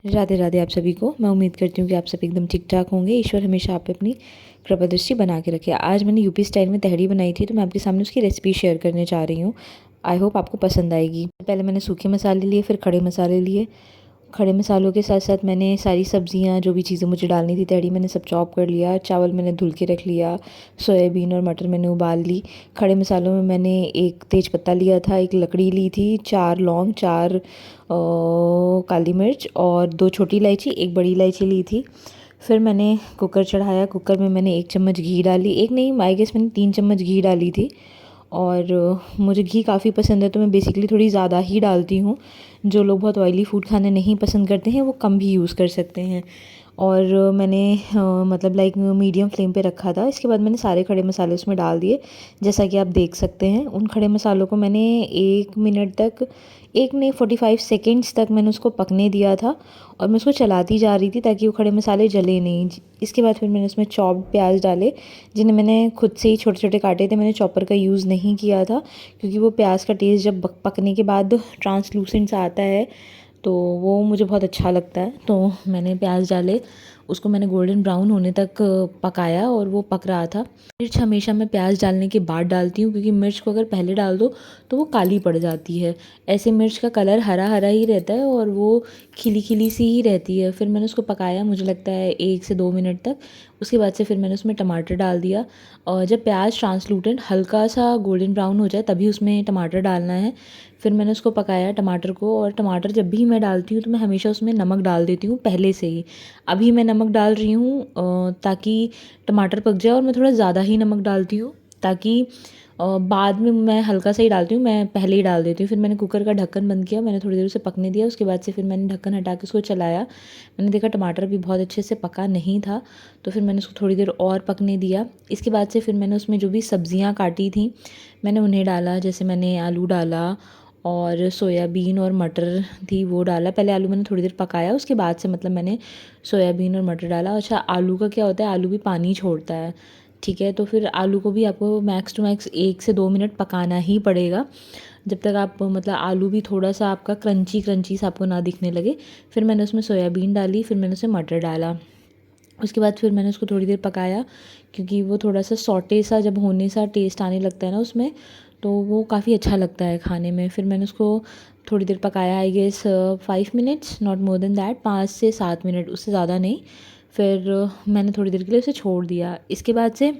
राधे राधे आप सभी को। मैं उम्मीद करती हूँ कि आप सब एकदम ठीक ठाक होंगे। ईश्वर हमेशा आप पे अपनी कृपा दृष्टि बना के रखे। आज मैंने यूपी स्टाइल में तहरी बनाई थी, तो मैं आपके सामने उसकी रेसिपी शेयर करने जा रही हूँ। आई होप आपको पसंद आएगी। पहले मैंने सूखे मसाले लिए, फिर खड़े मसाले लिए। खड़े मसालों के साथ साथ मैंने सारी सब्जियां, जो भी चीज़ें मुझे डालनी थी तहरी, मैंने सब चॉप कर लिया। चावल मैंने धुल के रख लिया। सोयाबीन और मटर मैंने उबाल ली। खड़े मसालों में मैंने एक तेज पत्ता लिया था, एक लकड़ी ली थी, 4 लौंग, 4 काली मिर्च और 2 छोटी इलायची, एक बड़ी इलायची ली थी। फिर मैंने कुकर चढ़ाया। कुकर में मैंने 1 चम्मच घी डाली, एक नहीं आई गेस मैंने 3 चम्मच घी डाली थी। और मुझे घी काफ़ी पसंद है, तो मैं बेसिकली थोड़ी ज़्यादा ही डालती हूँ। जो लोग बहुत ऑयली फूड खाना नहीं पसंद करते हैं वो कम भी यूज़ कर सकते हैं। और मैंने मतलब लाइक मीडियम फ्लेम पे रखा था। इसके बाद मैंने सारे खड़े मसाले उसमें डाल दिए, जैसा कि आप देख सकते हैं। उन खड़े मसालों को मैंने 1 मिनट तक, एक नहीं 45 सेकेंड्स तक मैंने उसको पकने दिया था। और मैं उसको चलाती जा रही थी ताकि वो खड़े मसाले जले नहीं। इसके बाद फिर मैंने उसमें चॉप्ड प्याज डाले, जिन्हें मैंने खुद से ही छोटे छोटे काटे थे। मैंने चॉपर का यूज़ नहीं किया था, क्योंकि वो प्याज का टेस्ट जब पकने के बाद ट्रांसलूसेंट सा आता है तो वो मुझे बहुत अच्छा लगता है। तो मैंने प्याज डाले, उसको मैंने गोल्डन ब्राउन होने तक पकाया और वो पक रहा था। मिर्च हमेशा मैं प्याज डालने के बाद डालती हूँ, क्योंकि मिर्च को अगर पहले डाल दो तो वो काली पड़ जाती है। ऐसे मिर्च का कलर हरा हरा ही रहता है और वो खिली खिली सी ही रहती है। फिर मैंने उसको पकाया, मुझे लगता है 1 से 2 मिनट तक। उसके बाद से फिर मैंने उसमें टमाटर डाल दिया। और जब प्याज ट्रांसलूटेंट हल्का सा गोल्डन ब्राउन हो जाए तभी उसमें टमाटर डालना है। फिर मैंने उसको पकाया टमाटर को। और टमाटर जब भी मैं डालती हूँ तो मैं हमेशा उसमें नमक डाल देती हूँ पहले से ही। अभी मैं नमक डाल रही हूँ ताकि टमाटर पक जाए, और मैं थोड़ा ज़्यादा ही नमक डालती हूँ ताकि बाद में मैं हल्का सा ही डालती हूँ, मैं पहले ही डाल देती हूँ। फिर मैंने कुकर का ढक्कन बंद किया, मैंने थोड़ी देर उसे पकने दिया। उसके बाद से फिर मैंने ढक्कन हटा के उसको चलाया। मैंने देखा टमाटर भी बहुत अच्छे से पका नहीं था, तो फिर मैंने उसको थोड़ी देर और पकने दिया। इसके बाद से फिर मैंने उसमें जो भी सब्जियाँ काटी थी मैंने उन्हें डाला। जैसे मैंने आलू डाला और सोयाबीन और मटर थी वो डाला। पहले आलू मैंने थोड़ी देर पकाया, उसके बाद से मतलब मैंने सोयाबीन और मटर डाला। अच्छा, आलू का क्या होता है, आलू भी पानी छोड़ता है, ठीक है। तो फिर आलू को भी आपको मैक्स टू मैक्स 1 से 2 मिनट पकाना ही पड़ेगा, जब तक आप मतलब आलू भी थोड़ा सा आपका क्रंची क्रंची सा आपको ना दिखने लगे। फिर मैंने उसमें सोयाबीन डाली, फिर मैंने उसमें मटर डाला। उसके बाद फिर मैंने उसको थोड़ी देर पकाया, क्योंकि वो थोड़ा सा सॉटे सा जब होने सा टेस्ट आने लगता है ना उसमें, तो वो काफ़ी अच्छा लगता है खाने में। फिर मैंने उसको थोड़ी देर पकाया, I guess 5 minutes, not more than that, 5 से 7 मिनट, उससे ज़्यादा नहीं। फिर मैंने थोड़ी देर के लिए उसे छोड़ दिया। इसके बाद से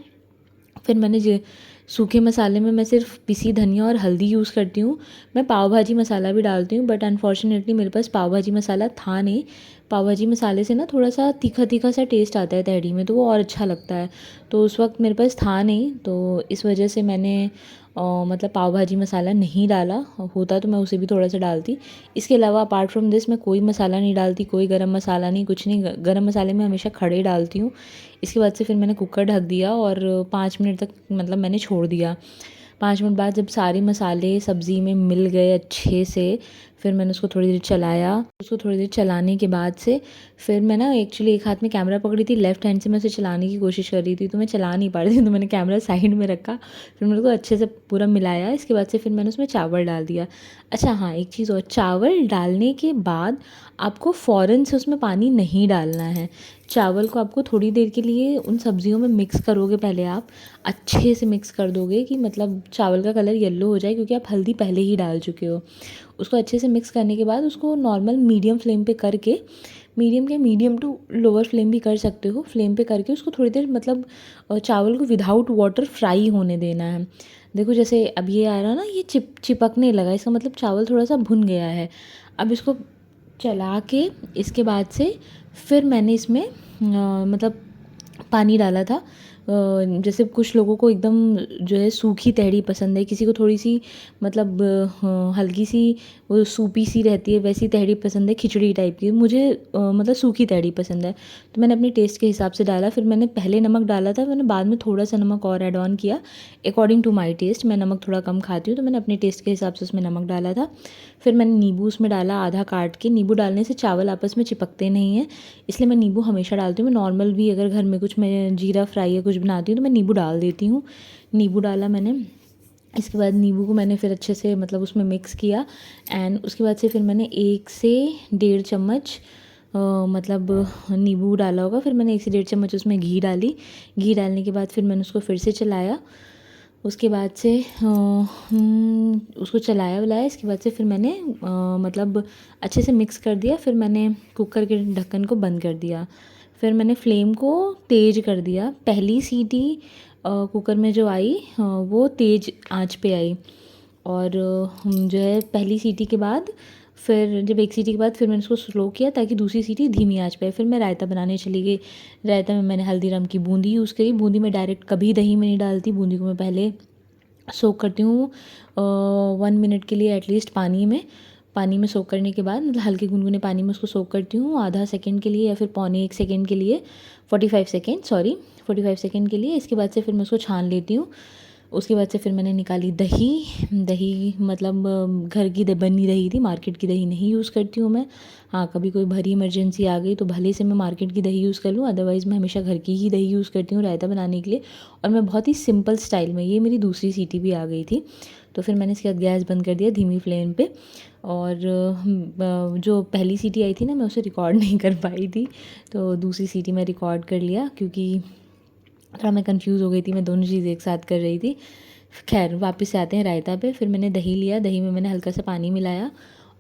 फिर मैंने सूखे मसाले में मैं सिर्फ पिसी धनिया और हल्दी यूज़ करती हूँ। मैं पाव भाजी मसाला भी डालती हूँ, बट अनफॉर्चुनेटली मेरे पास पाव भाजी मसाला था नहीं। पाव भाजी मसाले से ना थोड़ा सा तीखा तीखा सा टेस्ट आता है तहरी में, तो वो और अच्छा लगता है। तो उस वक्त मेरे पास था नहीं, तो इस वजह से मैंने मतलब पाव भाजी मसाला नहीं डाला। होता तो मैं उसे भी थोड़ा सा डालती। इसके अलावा अपार्ट फ्रॉम दिस मैं कोई मसाला नहीं डालती, कोई गरम मसाला नहीं, कुछ नहीं। गरम मसाले मैं हमेशा खड़े डालती हूँ। इसके बाद से फिर मैंने कुकर ढक दिया और 5 मिनट तक मतलब मैंने छोड़ दिया। 5 मिनट बाद जब सारे मसाले सब्ज़ी में मिल गए अच्छे से, फिर मैंने उसको थोड़ी देर चलाया। उसको थोड़ी देर चलाने के बाद से फिर मैं ना एक्चुअली एक हाथ में कैमरा पकड़ी थी, लेफ्ट हैंड से मैं उसे चलाने की कोशिश कर रही थी, तो मैं चला नहीं पा रही थी, तो मैंने कैमरा साइड में रखा। फिर मैंने उसको अच्छे से पूरा मिलाया। इसके बाद से फिर मैंने उसमें चावल डाल दिया। अच्छा हाँ, एक चीज़ और, चावल डालने के बाद आपको फ़ौरन से उसमें पानी नहीं डालना है। चावल को आपको थोड़ी देर के लिए उन सब्जियों में मिक्स करोगे, पहले आप अच्छे से मिक्स कर दोगे कि मतलब चावल का कलर येलो हो जाए, क्योंकि आप हल्दी पहले ही डाल चुके हो। उसको अच्छे से मिक्स करने के बाद उसको नॉर्मल मीडियम फ्लेम पे करके, मीडियम टू लोअर फ्लेम भी कर सकते हो, फ्लेम पे करके उसको थोड़ी देर मतलब चावल को विदाउट वाटर फ्राई होने देना है। देखो जैसे अब ये आ रहा ना, ये चिपकने लगा, इसका मतलब चावल थोड़ा सा भुन गया है। अब इसको चला के इसके बाद से फिर मैंने इसमें मतलब पानी डाला था। जैसे कुछ लोगों को एकदम जो है सूखी तहरी पसंद है, किसी को थोड़ी सी मतलब हल्की सी वो सूपी सी रहती है, वैसी तहरी पसंद है, खिचड़ी टाइप की। मुझे मतलब सूखी तहरी पसंद है, तो मैंने अपने टेस्ट के हिसाब से डाला। फिर मैंने पहले नमक डाला था, मैंने बाद में थोड़ा सा नमक और ऐड ऑन किया अकॉर्डिंग टू माई टेस्ट। मैं नमक थोड़ा कम खाती हूँ, तो मैंने अपने टेस्ट के हिसाब से उसमें नमक डाला था। फिर मैंने नींबू उसमें डाला आधा काट के। नींबू डालने से चावल आपस में चिपकते नहीं हैं, इसलिए मैं नींबू हमेशा डालती हूँ। मैं नॉर्मल भी अगर घर में कुछ मैं जीरा फ्राई या कुछ बनाती हूँ तो मैं नींबू डाल देती हूँ। नींबू डाला मैंने। इसके बाद नींबू को मैंने फिर अच्छे से मतलब उसमें मिक्स किया। एंड उसके बाद से फिर मैंने 1 से 1.5 चम्मच मतलब नींबू डाला होगा। फिर मैंने 1 से 1.5 चम्मच उसमें घी डाली। घी डालने के बाद फिर मैंने उसको फिर से चलाया। उसके बाद से उसको चलाया वलाया, इसके बाद से फिर मैंने मतलब अच्छे से मिक्स कर दिया। फिर मैंने कुकर के ढक्कन को बंद कर दिया। फिर मैंने फ्लेम को तेज़ कर दिया। पहली सीटी कुकर में जो आई वो तेज़ आंच पे आई। और जो है पहली सीटी के बाद फिर जब 1 सीटी के बाद फिर मैंने उसको स्लो किया ताकि दूसरी सीटी धीमी आंच पे आए। फिर मैं रायता बनाने चली गई। रायता में मैंने हल्दीराम की बूंदी यूज़ करी। बूंदी में डायरेक्ट कभी दही में नहीं डालती, बूंदी को मैं पहले सोक करती हूँ 1 मिनट के लिए एटलीस्ट पानी में सोक करने के बाद, मतलब हल्के गुनगुने पानी में उसको सोक करती हूँ आधा सेकंड के लिए या फिर पौने 1 सेकंड के लिए, 45 सेकंड के लिए। इसके बाद से फिर मैं उसको छान लेती हूँ। उसके बाद से फिर मैंने निकाली दही। दही मतलब घर की बनी दही थी, मार्केट की दही नहीं यूज़ करती हूँ मैं। हाँ, कभी कोई भरी इमरजेंसी आ गई तो भले से मैं मार्केट की दही यूज़ कर लूँ, अदरवाइज़ मैं हमेशा घर की ही दही यूज़ करती हूँ रायता बनाने के लिए। और मैं बहुत ही सिंपल स्टाइल में, ये मेरी दूसरी सीटी भी आ गई थी। तो फिर मैंने इसके बाद गैस बंद कर दिया धीमी फ्लेम पे। और जो पहली सीटी आई थी ना, मैं उसे रिकॉर्ड नहीं कर पाई थी, तो दूसरी सीटी में रिकॉर्ड कर लिया क्योंकि थोड़ा मैं कंफ्यूज़ हो गई थी, मैं दोनों चीज़ एक साथ कर रही थी। खैर वापस से आते हैं रायता पे। फिर मैंने दही लिया, दही में मैंने हल्का सा पानी मिलाया।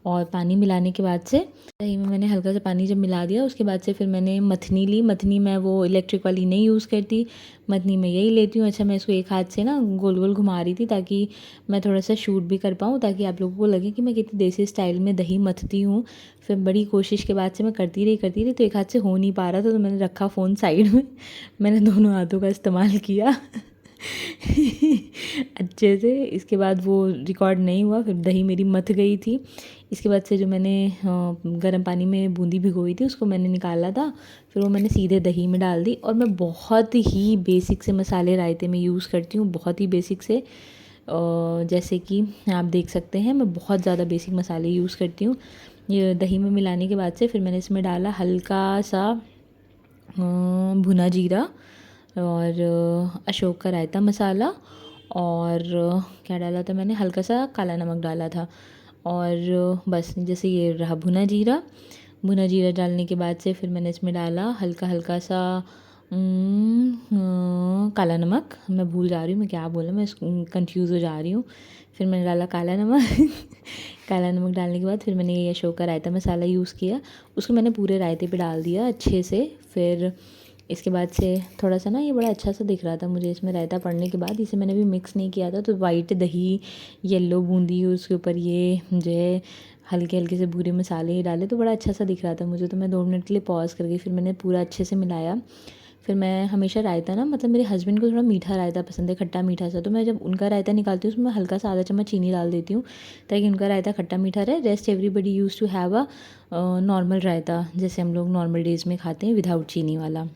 और पानी मिलाने के बाद से दही में मैंने हल्का सा पानी जब मिला दिया, उसके बाद से फिर मैंने मथनी ली। मथनी मैं वो इलेक्ट्रिक वाली नहीं यूज़ करती, मथनी मैं यही लेती हूँ। अच्छा, मैं इसको एक हाथ से ना गोल गोल घुमा रही थी ताकि मैं थोड़ा सा शूट भी कर पाऊँ, ताकि आप लोगों को लगे कि मैं कितनी देसी स्टाइल में दही मथती हूँ। फिर बड़ी कोशिश के बाद से मैं करती रही तो एक हाथ से हो नहीं पा रहा था, तो मैंने रखा फ़ोन साइड में। मैंने दोनों हाथों का इस्तेमाल किया अच्छे से। इसके बाद वो रिकॉर्ड नहीं हुआ, फिर दही मेरी मथ गई थी। इसके बाद से जो मैंने गर्म पानी में बूंदी भिगोई थी उसको मैंने निकाला था, फिर वो मैंने सीधे दही में डाल दी। और मैं बहुत ही बेसिक से मसाले रायते में यूज़ करती हूँ, बहुत ही बेसिक से। जैसे कि आप देख सकते हैं मैं बहुत ज़्यादा बेसिक मसाले यूज़ करती हूँ। ये दही में मिलाने के बाद से फिर मैंने इसमें डाला हल्का सा भुना जीरा और अशोक का रायता मसाला। और क्या डाला था मैंने, हल्का सा काला नमक डाला था। और बस जैसे ये रहा भुना जीरा। भुना जीरा डालने के बाद से फिर मैंने इसमें डाला हल्का हल्का सा काला नमक। मैं भूल जा रही हूँ मैं क्या बोला, मैं कंफ्यूज़ हो जा रही हूँ। फिर मैंने डाला काला नमक काला नमक डालने के बाद फिर मैंने ये अशोक का रायता मसाला यूज़ किया, उसको मैंने पूरे रायते पे डाल दिया अच्छे से। फिर इसके बाद से थोड़ा सा ना ये बड़ा अच्छा सा दिख रहा था मुझे इसमें रायता पड़ने के बाद, इसे मैंने भी मिक्स नहीं किया था। तो वाइट दही, येलो बूंदी, उसके ऊपर ये जो है हल्के हल्के से भूरे मसाले ही डाले, तो बड़ा अच्छा सा दिख रहा था मुझे। तो मैं 2 मिनट के लिए पॉज़ कर गई, फिर मैंने पूरा अच्छे से मिलाया। फिर मैं हमेशा रायता ना, मतलब मेरे हस्बैंड को थोड़ा मीठा रायता पसंद है, खट्टा मीठा सा, तो मैं जब उनका रायता निकालती हूँ उसमें हल्का सा आधा चम्मच चीनी डाल देती हूँ ताकि उनका रायता खट्टा मीठा रहे। Rest everybody use to have a normal raita, जैसे हम लोग नॉर्मल डेज़ में खाते हैं विदाउट चीनी वाला।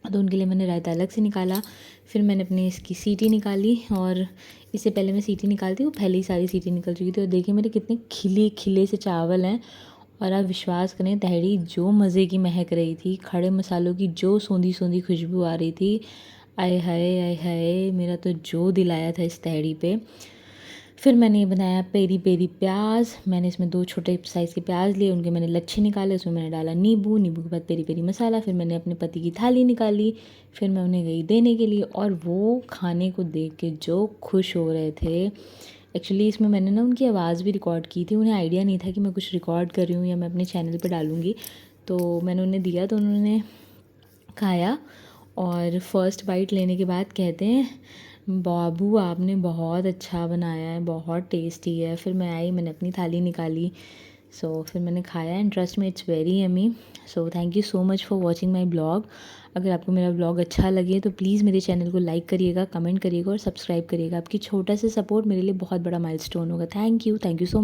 तो उनके लिए मैंने रायता अलग से निकाला। फिर मैंने अपनी इसकी सीटी निकाली, और इससे पहले मैं सीटी निकालती हूँ पहले ही सारी सीटी निकल चुकी थी। और देखिए मेरे कितने खिले खिले से चावल हैं। और आप विश्वास करें, तहरी जो मज़े की महक रही थी, खड़े मसालों की जो सोंधी सोंधी खुशबू आ रही थी, आय हाय आय हाय, मेरा तो जो दिल आया था इस तहरी पे। फिर मैंने बनाया पेरी पेरी प्याज। मैंने इसमें 2 छोटे साइज़ के प्याज लिए, उनके मैंने लच्छे निकाले, उसमें मैंने डाला नींबू, नींबू के बाद पेरी पेरी मसाला। फिर मैंने अपने पति की थाली निकाली, फिर मैं उन्हें गई देने के लिए, और वो खाने को देख के जो खुश हो रहे थे। एक्चुअली इसमें मैंने ना उनकी आवाज़ भी रिकॉर्ड की थी, उन्हें आइडिया नहीं था कि मैं कुछ रिकॉर्ड कर रही हूँ या मैं अपने चैनल पे डालूँगी। तो मैंने उन्हें दिया, तो उन्होंने खाया, और फर्स्ट बाइट लेने के बाद कहते हैं, बाबू आपने बहुत अच्छा बनाया है, बहुत टेस्टी है। फिर मैं आई, मैंने अपनी थाली निकाली, फिर मैंने खाया, एंड ट्रस्ट में it's very yummy. So thank you so much for watching my blog. अगर आपको मेरा ब्लॉग अच्छा लगे तो प्लीज़ मेरे चैनल को लाइक करिएगा, कमेंट करिएगा और सब्सक्राइब करिएगा। आपकी छोटा सा सपोर्ट मेरे लिए बहुत बड़ा माइलस्टोन होगा। Thank you so